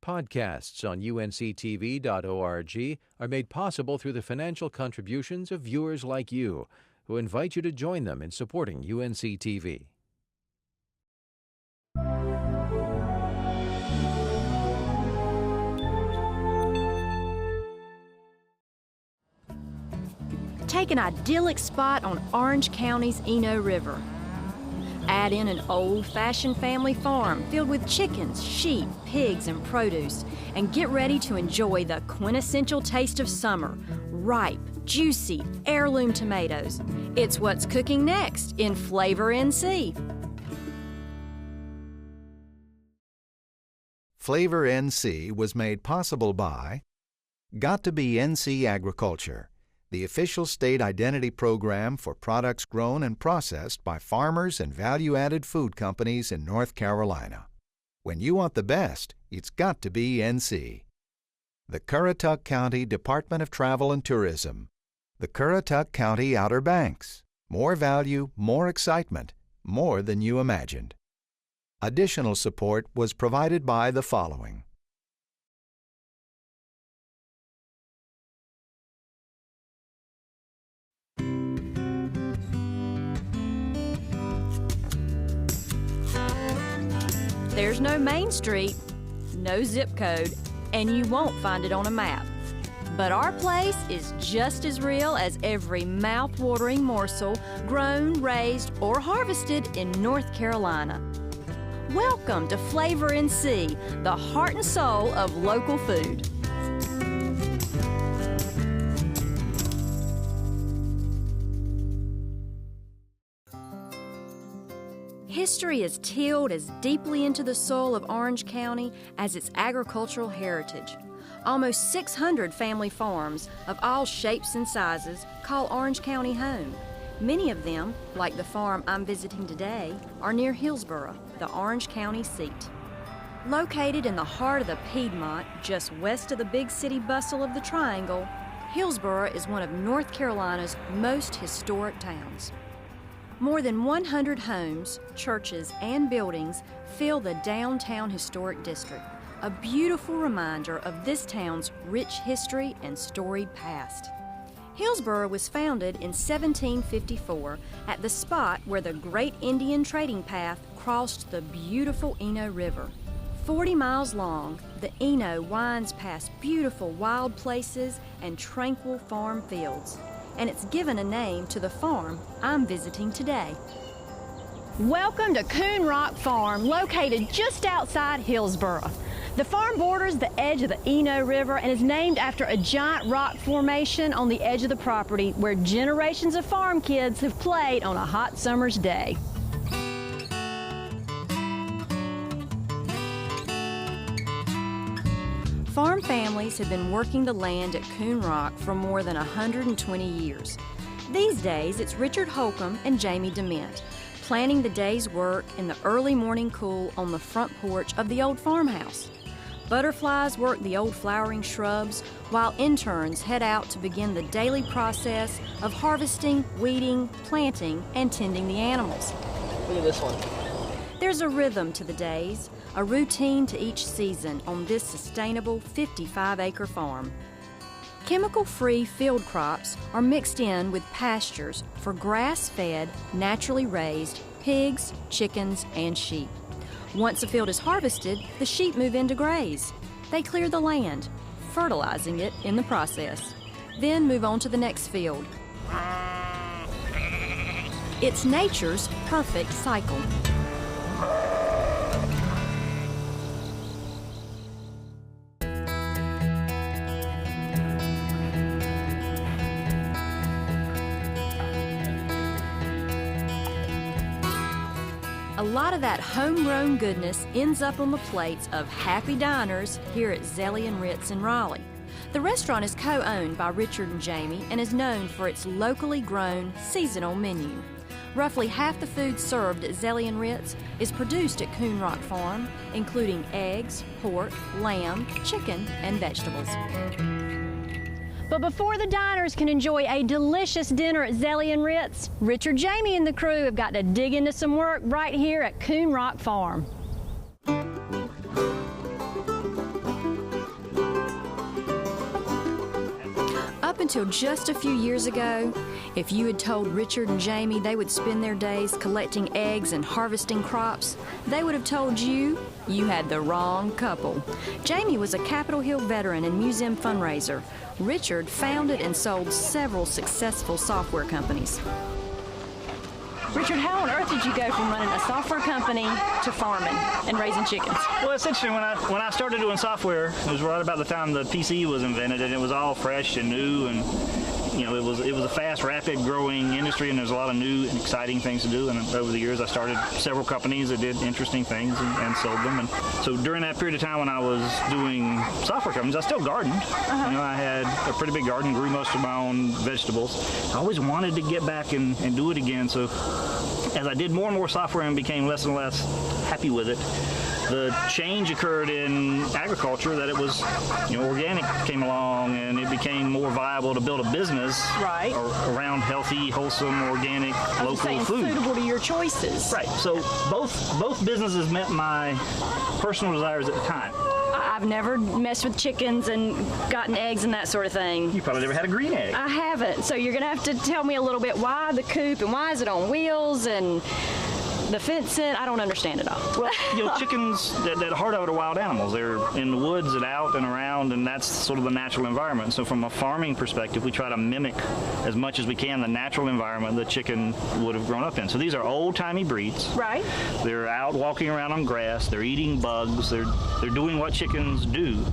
Podcasts on UNC-TV.org are made possible through the financial contributions of viewers like you, who invite you to join them in supporting UNC-TV. Take an idyllic spot on Orange County's Eno River. Add in an old-fashioned family farm filled with chickens, sheep, pigs, and produce, and get ready to enjoy the quintessential taste of summer, ripe, juicy, heirloom tomatoes. It's what's cooking next in Flavor NC. Flavor NC was made possible by Got to Be NC Agriculture, the official state identity program for products grown and processed by farmers and value-added food companies in North Carolina. When you want the best, it's got to be NC. The Currituck County Department of Travel and Tourism. The Currituck County Outer Banks. More value, more excitement, more than you imagined. Additional support was provided by the following. There's no Main Street, no zip code, and you won't find it on a map. But our place is just as real as every mouth-watering morsel grown, raised, or harvested in North Carolina. Welcome to Flavor NC, the heart and soul of local food. History has tilled as deeply into the soul of Orange County as its agricultural heritage. Almost 600 family farms of all shapes and sizes call Orange County home. Many of them, like the farm I'm visiting today, are near Hillsborough, the Orange County seat. Located in the heart of the Piedmont, just west of the big city bustle of the Triangle, Hillsborough is one of North Carolina's most historic towns. More than 100 homes, churches, and buildings fill the downtown historic district, a beautiful reminder of this town's rich history and storied past. Hillsborough was founded in 1754 at the spot where the Great Indian Trading Path crossed the beautiful Eno River. 40 miles long, the Eno winds past beautiful wild places and tranquil farm fields, and it's given a name to the farm I'm visiting today. Welcome to Coon Rock Farm, located just outside Hillsborough. The farm borders the edge of the Eno River and is named after a giant rock formation on the edge of the property where generations of farm kids have played on a hot summer's day. Farm families have been working the land at Coon Rock for more than 120 years. These days, it's Richard Holcomb and Jamie Dement, planning the day's work in the early morning cool on the front porch of the old farmhouse. Butterflies work the old flowering shrubs, while interns head out to begin the daily process of harvesting, weeding, planting, and tending the animals. Look at this one. There's a rhythm to the days, a routine to each season on this sustainable 55-acre farm. Chemical-free field crops are mixed in with pastures for grass-fed, naturally raised pigs, chickens, and sheep. Once a field is harvested, the sheep move in to graze. They clear the land, fertilizing it in the process, then move on to the next field. It's nature's perfect cycle. A lot of that homegrown goodness ends up on the plates of happy diners here at Zelly & Ritz in Raleigh. The restaurant is co-owned by Richard and Jamie and is known for its locally grown, seasonal menu. Roughly half the food served at Zelly & Ritz is produced at Coon Rock Farm, including eggs, pork, lamb, chicken, and vegetables. But before the diners can enjoy a delicious dinner at Zelly & Ritz, Richard, Jamie, and the crew have got to dig into some work right here at Coon Rock Farm. until just a few years ago, if you had told Richard and Jamie they would spend their days collecting eggs and harvesting crops, they would have told you you had the wrong couple. Jamie was a Capitol Hill veteran and museum fundraiser. Richard founded and sold several successful software companies. Richard, how on earth did you go from running a software company to farming and raising chickens? Well, it's interesting. When I started doing software, it was right about the time the PC was invented, and it was all fresh and new, and it was a fast, rapid growing industry, and there's a lot of new and exciting things to do. And over the years, I started several companies that did interesting things and sold them. And so during that period of time when I was doing software companies, I still gardened. I had a pretty big garden, grew most of my own vegetables. I always wanted to get back and do it again. So as I did more and more software and became less and less happy with it, the change occurred in agriculture, that it was, organic came along, and it became more viable to build a business around healthy, wholesome, organic, local food. Suitable to your choices. Right. So both businesses met my personal desires at the time. I've never messed with chickens and gotten eggs and that sort of thing. You probably never had a green egg. I haven't. So you're going to have to tell me a little bit why the coop and why is it on wheels and the fencing. I don't understand it all. Well, chickens, at the heart of it, are wild animals. They're in the woods and out and around, and that's sort of the natural environment. So from a farming perspective, we try to mimic as much as we can the natural environment the chicken would have grown up in. So these are old-timey breeds. Right. They're out walking around on grass. They're eating bugs. They're doing what chickens do.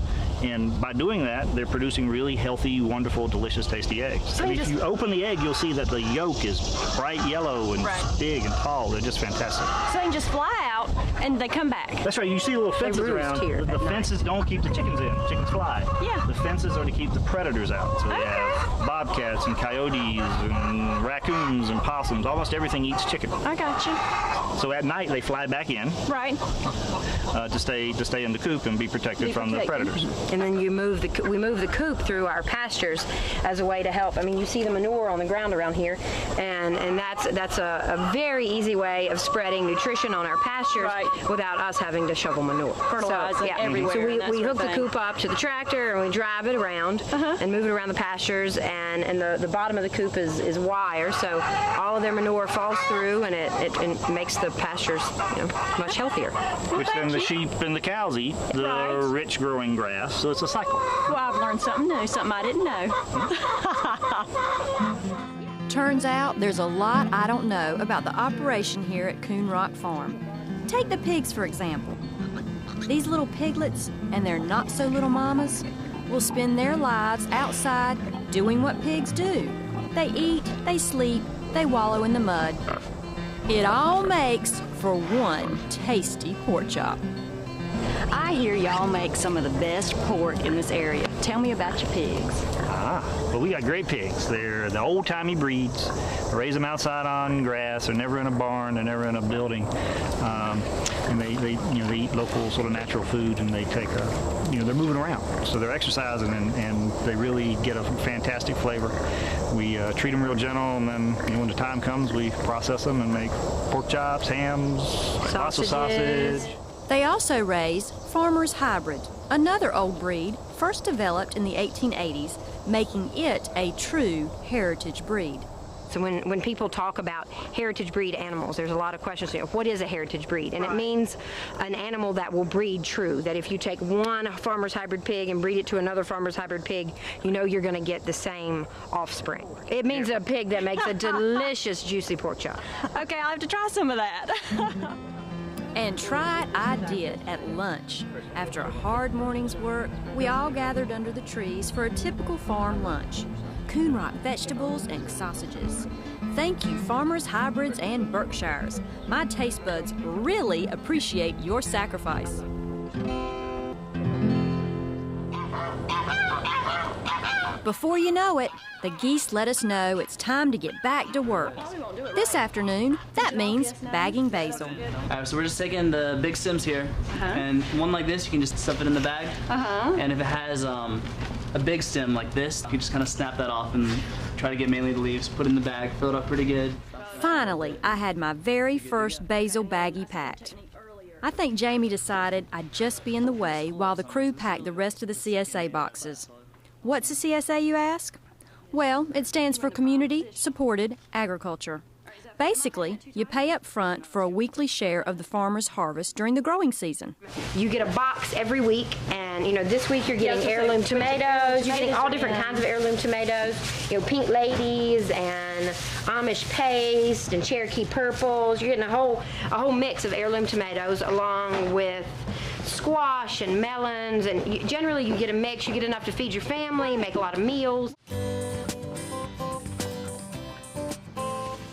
And by doing that, they're producing really healthy, wonderful, delicious, tasty eggs. So and if you open the egg, you'll see that the yolk is bright yellow and big and tall. They're just fantastic. So they can just fly out and they come back. That's right. You see little fences around. The fences don't keep the chickens in. Chickens fly. Yeah. The fences are to keep the predators out. So they have bobcats and coyotes and raccoons and possums. Almost everything eats chicken. I got you. So at night they fly back in. Right. To stay in the coop and be protected from the predators. And then we move the coop through our pastures as a way to help. I mean, you see the manure on the ground around here, and that's a very easy way of spreading nutrition on our pastures without us having to shovel manure. Fertilizer everywhere. So we hook the coop up to the tractor and we drive it around and move it around the pastures, and the bottom of the coop is wire, so all of their manure falls through, and it makes the pastures much healthier. Which then the sheep and the cows eat the rich growing grass. So it's a cycle. Well, I've learned something new, something I didn't know. Turns out there's a lot I don't know about the operation here at Coon Rock Farm. Take the pigs, for example. These little piglets and their not-so-little mamas will spend their lives outside doing what pigs do. They eat, they sleep, they wallow in the mud. It all makes for one tasty pork chop. I hear y'all make some of the best pork in this area. Tell me about your pigs. Well, we got great pigs. They're the old-timey breeds. We raise them outside on grass. They're never in a barn. They're never in a building. And they eat local sort of natural food, and they take they're moving around. So they're exercising, and they really get a fantastic flavor. We treat them real gentle, and then when the time comes, we process them and make pork chops, hams, lots of sausage. They also raise Farmer's Hybrid, another old breed first developed in the 1880s, making it a true heritage breed. So when people talk about heritage breed animals, there's a lot of questions. What is a heritage breed? And it means an animal that will breed true, that if you take one farmer's hybrid pig and breed it to another farmer's hybrid pig, you're going to get the same offspring. It means a pig that makes a delicious, juicy pork chop. Okay, I'll have to try some of that. And try it I did at lunch. After a hard morning's work, we all gathered under the trees for a typical farm lunch. Coon Rock vegetables and sausages. Thank you, Farmers, Hybrids, and Berkshires. My taste buds really appreciate your sacrifice. Before you know it, the geese let us know it's time to get back to work. This afternoon, that means bagging basil. All right, so we're just taking the big stems here, and one like this, you can just stuff it in the bag. And if it has a big stem like this, you just kind of snap that off and try to get mainly the leaves, put it in the bag, fill it up pretty good. Finally, I had my very first basil baggie packed. I think Jamie decided I'd just be in the way while the crew packed the rest of the CSA boxes. What's a CSA, you ask? Well, it stands for Community Supported Agriculture. Basically, you pay up front for a weekly share of the farmer's harvest during the growing season. You get a box every week, and this week you're getting heirloom tomatoes. You're getting all different kinds of heirloom tomatoes. Pink ladies and Amish paste and Cherokee purples. You're getting a whole mix of heirloom tomatoes along with squash and melons, and generally you get a mix. You get enough to feed your family, make a lot of meals.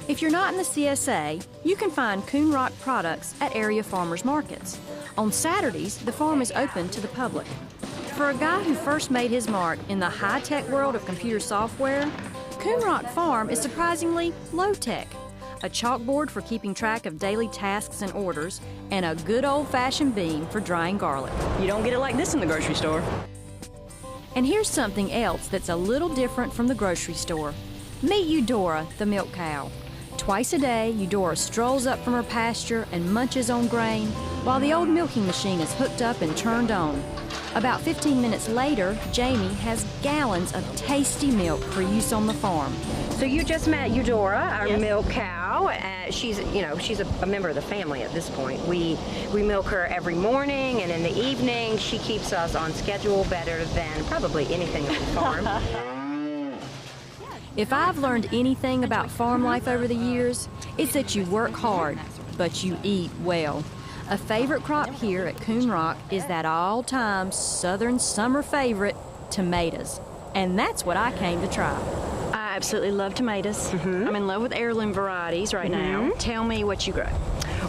If you're not in the CSA, you can find Coon Rock products at area farmers markets. On Saturdays, the farm is open to the public. For a guy who first made his mark in the high-tech world of computer software, Coon Rock Farm is surprisingly low-tech. A chalkboard for keeping track of daily tasks and orders, and a good old-fashioned beam for drying garlic. You don't get it like this in the grocery store. And here's something else that's a little different from the grocery store. Meet Eudora, the milk cow. Twice a day, Eudora strolls up from her pasture and munches on grain while the old milking machine is hooked up and turned on. About 15 minutes later, Jamie has gallons of tasty milk for use on the farm. So you just met Eudora, our milk cow. She's a member of the family at this point. We milk her every morning, and in the evening, she keeps us on schedule better than probably anything on the farm. If I've learned anything about farm life over the years, it's that you work hard, but you eat well. A favorite crop here at Coon Rock is that all-time southern summer favorite, tomatoes. And that's what I came to try. I absolutely love tomatoes. I'm in love with heirloom varieties right now. Tell me what you grow.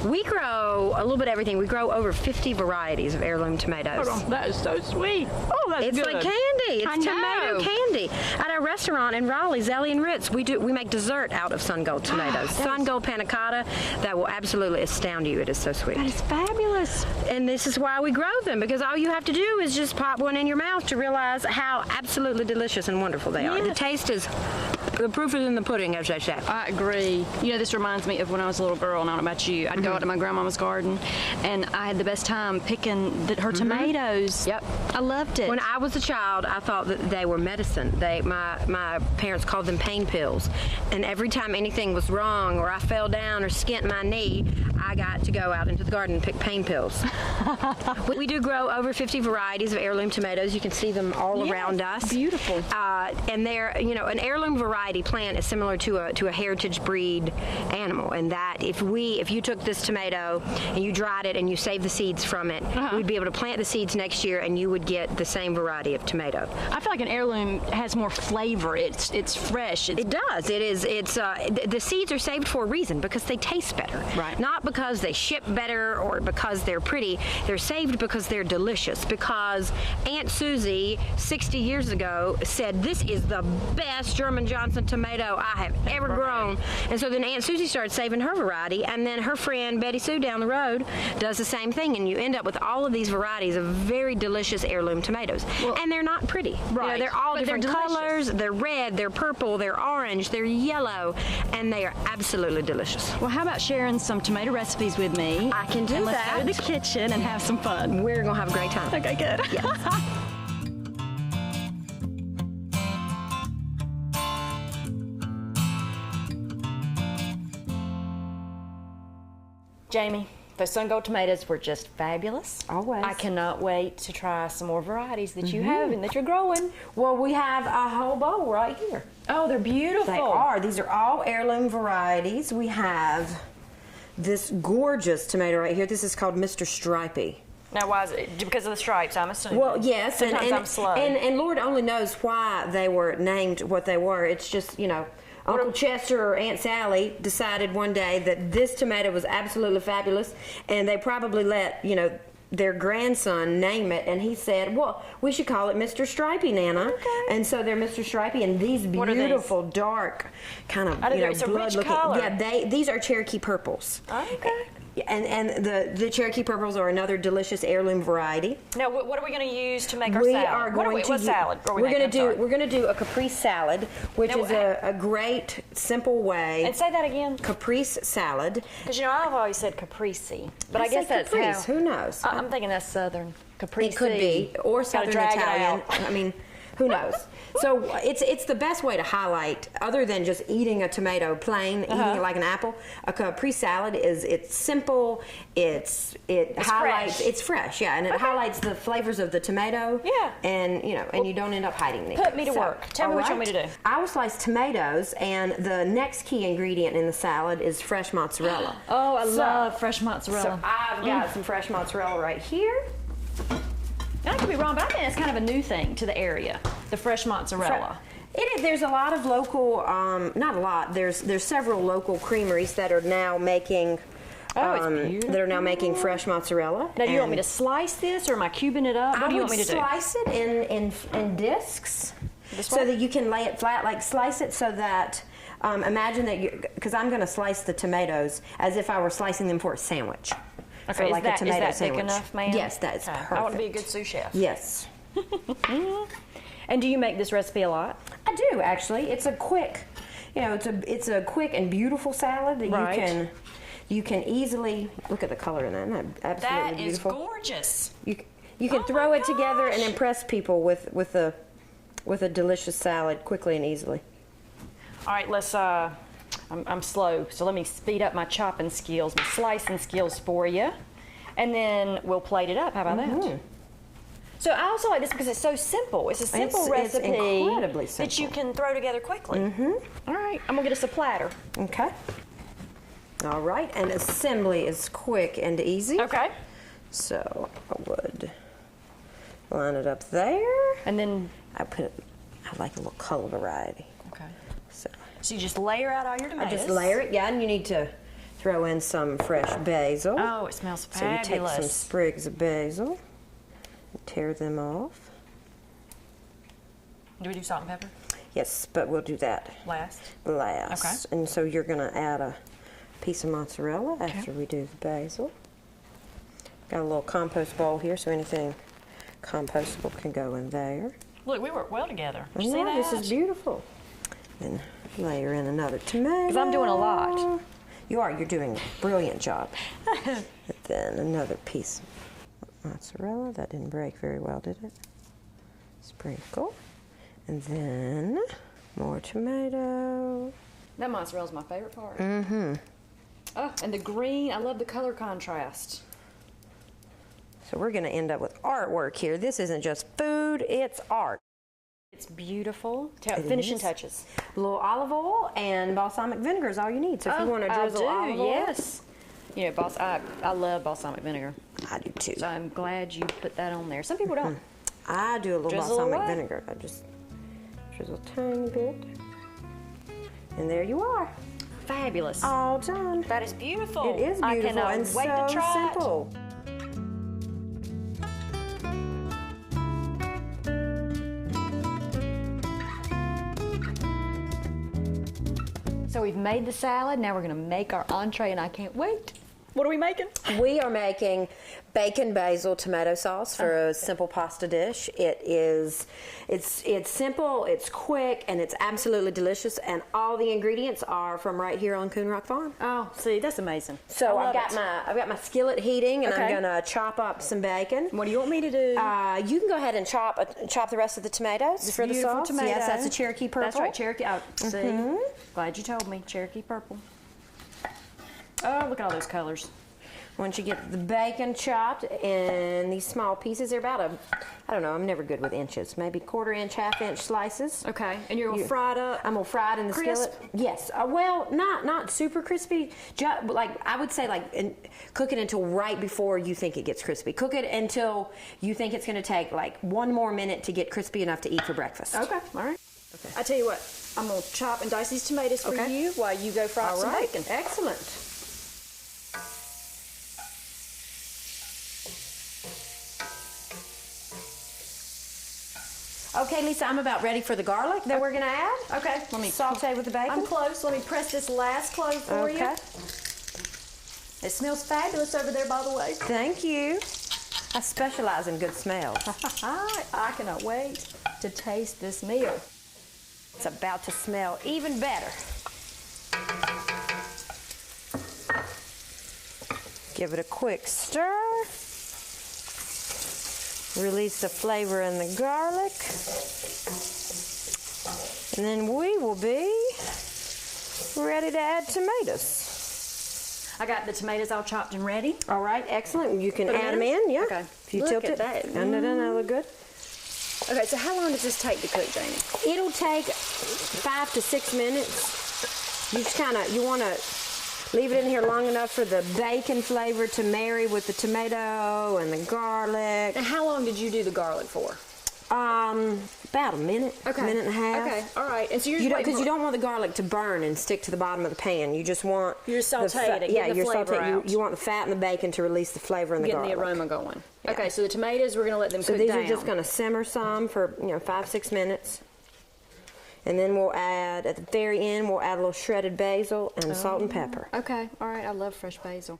We grow a little bit of everything. We grow over 50 varieties of heirloom tomatoes. Oh, that is so sweet. Oh, that's good. It's like candy. It's tomato candy. At our restaurant in Raleigh, Zelly and Ritz, we make dessert out of sun gold tomatoes. Sun gold panna cotta that will absolutely astound you. It is so sweet. That is fabulous. And this is why we grow them, because all you have to do is just pop one in your mouth to realize how absolutely delicious and wonderful they are. The taste is, the proof is in the pudding, as they say. I agree. This reminds me of when I was a little girl, and I don't know about you. I'd go out to my grandmama's garden, and I had the best time picking her tomatoes. Yep. I loved it. When I was a child, I thought that they were medicine. My parents called them pain pills. And every time anything was wrong, or I fell down or skint my knee, I got to go out into the garden and pick pain pills. We do grow over 50 varieties of heirloom tomatoes. You can see them all around us. Beautiful. And they're, an heirloom variety plant is similar to a heritage breed animal, and that if you took this tomato and you dried it and you saved the seeds from it, we'd be able to plant the seeds next year and you would get the same variety of tomato. I feel like an heirloom has more flavor. It's fresh. It does. It is. The seeds are saved for a reason, because they taste better. Right. Not because they ship better or because they're pretty. They're saved because they're delicious. Because Aunt Susie 60 years ago said, "This is the best German Johnson tomato I have ever grown." And so then Aunt Susie started saving her variety, and then her friend Betty Sue down the road does the same thing, and you end up with all of these varieties of very delicious heirloom tomatoes. And they're not pretty. Right. They're all different they're colors. They're red, they're purple, they're orange, they're yellow, and they are absolutely delicious. Well, how about sharing some tomato recipes with me? I can do and that. Let's go to the kitchen and have some fun. We're going to have a great time. Okay, good. Yes. Jamie, those sun gold tomatoes were just fabulous. Always. I cannot wait to try some more varieties that you have and that you're growing. Well, we have a whole bowl right here. Oh, they're beautiful. They are. These are all heirloom varieties. We have this gorgeous tomato right here. This is called Mr. Stripey. Now, why is it? Because of the stripes, I'm assuming. Well, yes. Sometimes I'm slow. And Lord only knows why they were named what they were. It's just, Uncle Chester or Aunt Sally decided one day that this tomato was absolutely fabulous, and they probably let, their grandson name it, and he said, well, we should call it Mr. Stripey, Nana. Okay. And so they're Mr. Stripey, and these beautiful, dark, kind of, blood-looking. Yeah, these are Cherokee purples. Okay. And the Cherokee purples are another delicious heirloom variety. Now, what are we going to use to make our salad? What salad are we making? We're going to do a Caprese salad, which is a great, simple way. And say that again. Caprese salad. Because I've always said Caprese, but I guess that's Caprese. Who knows? I'm thinking that's Southern. Caprese. It could be, or Southern Italian. Who knows? So it's the best way to highlight, other than just eating a tomato plain, eating it like an apple. A Caprese salad it's simple. It's highlights. Fresh. It's fresh, yeah, and it highlights the flavors of the tomato. Yeah. And you don't end up hiding anything. Put me to work. Tell me what you want me to do. I will slice tomatoes, and the next key ingredient in the salad is fresh mozzarella. Oh, I love fresh mozzarella. So I've got some fresh mozzarella right here. I could be wrong, but I think it's kind of a new thing to the area, the fresh mozzarella. It is. There's a lot of local, not a lot. There's several local creameries that are now making. That are now making fresh mozzarella. Now, do you want me to slice this, or am I cubing it up? What do you want me to do? I would slice it in discs, so that you can lay it flat. Like slice it so that. Imagine that because I'm going to slice the tomatoes as if I were slicing them for a sandwich. Okay, so like a tomato is that sandwich. thick enough, ma'am? Yes, that's perfect. I want to be a good sous chef. Yes. And do you make this recipe a lot? I do, actually. It's a quick, it's a quick and beautiful salad that you can easily look at the color in that. Isn't that absolutely beautiful? That is gorgeous. You can throw it together and impress people with a delicious salad quickly and easily. All right, let's. I'm slow, so let me speed up my chopping skills, my slicing skills for you, and then we'll plate it up. How about that? So I also like this because it's so simple. It's a simple recipe. It's incredibly simple. That you can throw together quickly. All right, I'm gonna get us a platter. Okay. All right, and assembly is quick and easy. Okay. So I would line it up there, and then I like a little color variety. Okay. So you just layer out all your tomatoes. I just layer it, yeah, and you need to throw in some fresh basil. Oh, it smells fabulous. So you take some sprigs of basil, tear them off. Do we do salt and pepper? Yes, but we'll do that last. Okay. And so you're going to add a piece of mozzarella after we do the basil. Got a little compost bowl here, so anything compostable can go in there. Look, we work well together. You see that? This is beautiful. Then layer in another tomato. Because I'm doing a lot. You are. You're doing a brilliant job. Then another piece of mozzarella. That didn't break very well, did it? Sprinkle. And then more tomato. That mozzarella is my favorite part. Oh, and the green. I love the color contrast. So we're going to end up with artwork here. This isn't just food, it's art. It's beautiful. Finishing touches. A little olive oil and balsamic vinegar is all you need. So if you want to drizzle olive oil. Yes. I love balsamic vinegar. I do too. So I'm glad you put that on there. Some people don't. I do a little Drizzle balsamic away. vinegar. I just drizzle a tiny bit. And there you are. Fabulous. All done. That is beautiful. It is beautiful I cannot and wait so to try simple. So we've made the salad. Now we're going to make our entree, and I can't wait. What are we making? We are making bacon basil tomato sauce for a simple pasta dish. It's simple, it's quick, and it's absolutely delicious. And all the ingredients are from right here on Coon Rock Farm. Oh, see, that's amazing. So I've got my skillet heating, and Okay. I'm gonna chop up some bacon. What do you want me to do? You can go ahead and chop the rest of the tomatoes for the Beautiful sauce. tomato. Yes, that's a Cherokee purple. That's right, Cherokee. Oh, see, glad you told me. Cherokee purple. Oh, look at all those colors. Once you get the bacon chopped in these small pieces, they're about I don't know, I'm never good with inches, maybe 1/4 inch, 1/2 inch slices. Okay, and you're going to fry it up? I'm going to fry it in the Crisp? skillet. Yes, well, not super crispy, like I would say cook it until right before you think it gets crispy. Cook it until you think it's going to take like 1 more minute to get crispy enough to eat for breakfast. Okay, all right. Okay. I tell you what, I'm going to chop and dice these tomatoes for you while you go fry up some bacon. Excellent. Okay, Lisa, I'm about ready for the garlic that we're going to add. Okay, let me saute with the bacon. I'm close. Let me press this last clove for you. Okay. It smells fabulous over there, by the way. Thank you. I specialize in good smells. I cannot wait to taste this meal. It's about to smell even better. Give it a quick stir. Release the flavor in the garlic. And then we will be ready to add tomatoes. I got the tomatoes all chopped and ready. All right, excellent. You can add them in, yeah. Okay. If you Look tilt at it. that. No, look good. Okay, so how long does this take to cook, Jamie? It'll take 5 to 6 minutes. You just you want to leave it in here long enough for the bacon flavor to marry with the tomato and the garlic. And how long did you do the garlic for? About a minute, minute and a half. Okay, all right. And so because you don't want the garlic to burn and stick to the bottom of the pan. You just want you're sauteing it. Yeah, you're sauteing. You want the fat and the bacon to release the flavor in the garlic. Getting the aroma going. Yeah. Okay, so the tomatoes we're going to let them cook down. So these are just going to simmer some for 5-6 minutes, and then we'll add at the very end we'll add a little shredded basil and salt and pepper. Okay, all right. I love fresh basil.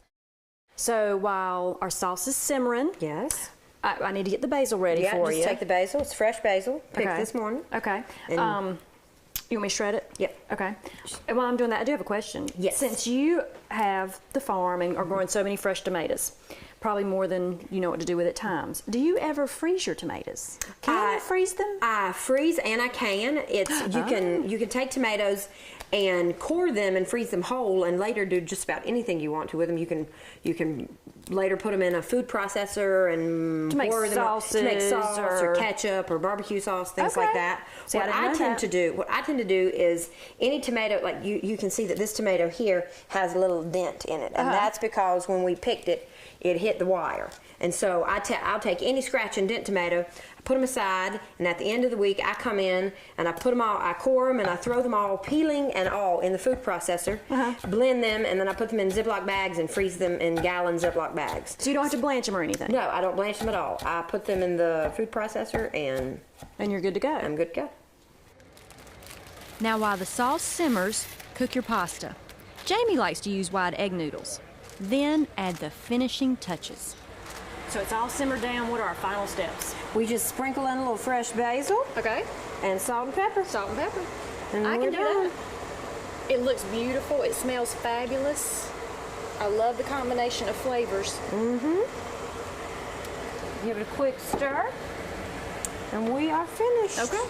So while our sauce is simmering, yes. I need to get the basil ready for you. Yeah, just take the basil. It's fresh basil, picked this morning. Okay. You want me to shred it? Yep. Okay. And while I'm doing that, I do have a question. Yes. Since you have the farm and are growing so many fresh tomatoes, probably more than you know what to do with at times, do you ever freeze your tomatoes? Can you freeze them? I freeze and I can. You can take tomatoes and core them and freeze them whole, and later do just about anything you want to with them. You can later put them in a food processor and to make sauce or ketchup or barbecue sauce, things like that. See, what I tend to do is any tomato, like you can see that this tomato here has a little dent in it, and that's because when we picked it, it hit the wire. And so I'll take any scratch and dent tomato, I put them aside, and at the end of the week I come in and I put them all, I core them and I throw them all, peeling and all, in the food processor, blend them, and then I put them in Ziploc bags and freeze them in gallon Ziploc bags. So you don't have to blanch them or anything? No, I don't blanch them at all. I put them in the food processor and you're good to go. I'm good to go. Now while the sauce simmers, cook your pasta. Jamie likes to use wide egg noodles. Then add the finishing touches. So it's all simmered down. What are our final steps? We just sprinkle in a little fresh basil. Okay. And salt and pepper. Salt and pepper. And I can do done. that. It looks beautiful. It smells fabulous. I love the combination of flavors. Give it a quick stir. And we are finished. Okay.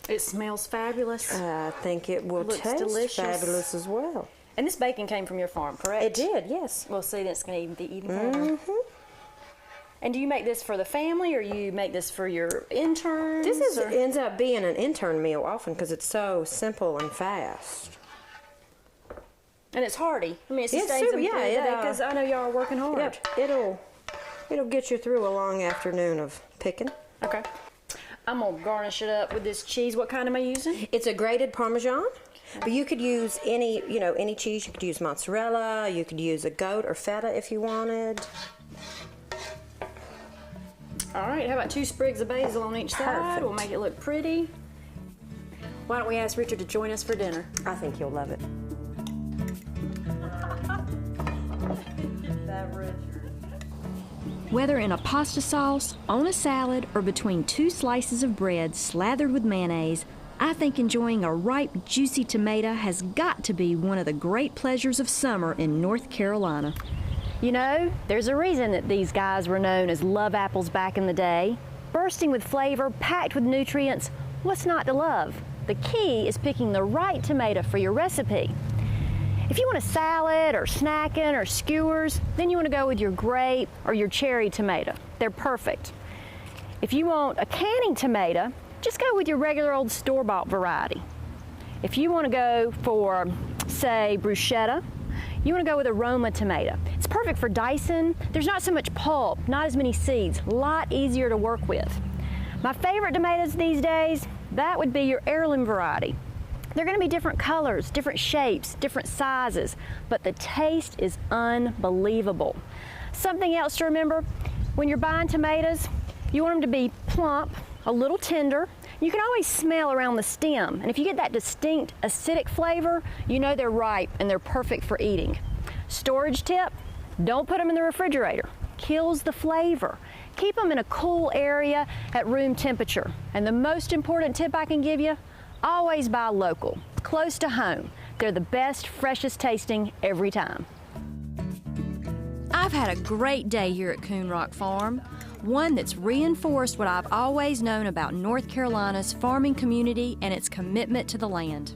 It smells fabulous. I think it will taste delicious. fabulous as well. And this bacon came from your farm, correct? It did, yes. Well, see, that's going to be even better. And do you make this for the family, or you make this for your interns? This ends up being an intern meal often because it's so simple and fast. And it's hearty. I mean, it It's sustains super, them through the yeah, day, because I know y'all are working hard. Yep, it'll get you through a long afternoon of picking. Okay. I'm going to garnish it up with this cheese. What kind am I using? It's a grated Parmesan. But you could use any cheese. You could use mozzarella. You could use a goat or feta if you wanted. All right, how about 2 sprigs of basil on each side? Perfect. We'll make it look pretty. Why don't we ask Richard to join us for dinner? I think you'll love it. Whether in a pasta sauce, on a salad, or between 2 slices of bread slathered with mayonnaise, I think enjoying a ripe, juicy tomato has got to be one of the great pleasures of summer in North Carolina. You know, there's a reason that these guys were known as love apples back in the day. Bursting with flavor, packed with nutrients, what's not to love? The key is picking the right tomato for your recipe. If you want a salad or snacking or skewers, then you want to go with your grape or your cherry tomato. They're perfect. If you want a canning tomato, just go with your regular old store-bought variety. If you want to go for, say, bruschetta, you want to go with a Roma tomato. It's perfect for dicing. There's not so much pulp, not as many seeds, a lot easier to work with. My favorite tomatoes these days, that would be your Heirloom variety. They're going to be different colors, different shapes, different sizes, but the taste is unbelievable. Something else to remember, when you're buying tomatoes, you want them to be plump, a little tender. You can always smell around the stem, and if you get that distinct acidic flavor, you know they're ripe and they're perfect for eating. Storage tip, don't put them in the refrigerator. Kills the flavor. Keep them in a cool area at room temperature. And the most important tip I can give you, always buy local, close to home. They're the best, freshest tasting every time. I've had a great day here at Coon Rock Farm. one that's reinforced what I've always known about North Carolina's farming community and its commitment to the land.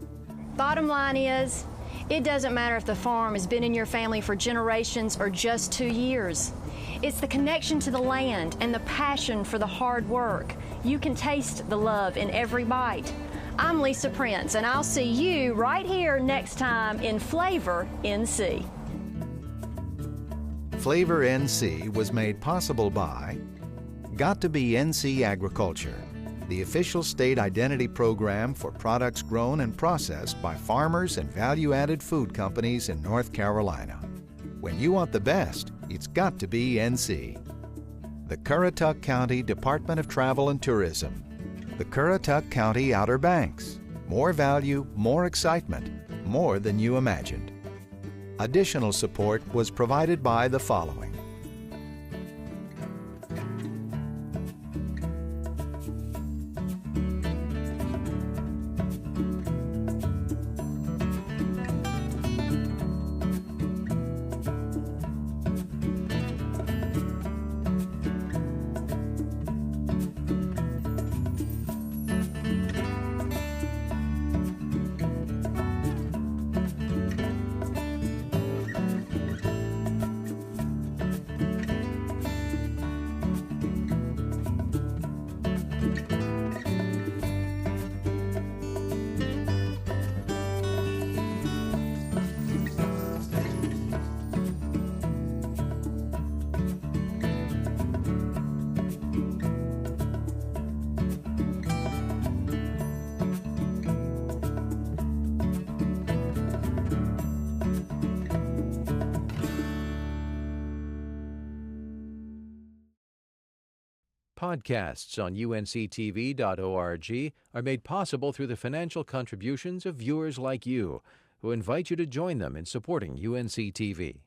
Bottom line is, it doesn't matter if the farm has been in your family for generations or just 2 years. It's the connection to the land and the passion for the hard work. You can taste the love in every bite. I'm Lisa Prince, and I'll see you right here next time in Flavor NC. Flavor NC was made possible by Got to Be NC Agriculture, the official state identity program for products grown and processed by farmers and value-added food companies in North Carolina. When you want the best, it's got to be NC. The Currituck County Department of Travel and Tourism. The Currituck County Outer Banks. More value, more excitement, more than you imagined. Additional support was provided by the following. Podcasts on UNC-TV.org are made possible through the financial contributions of viewers like you, who invite you to join them in supporting UNC-TV.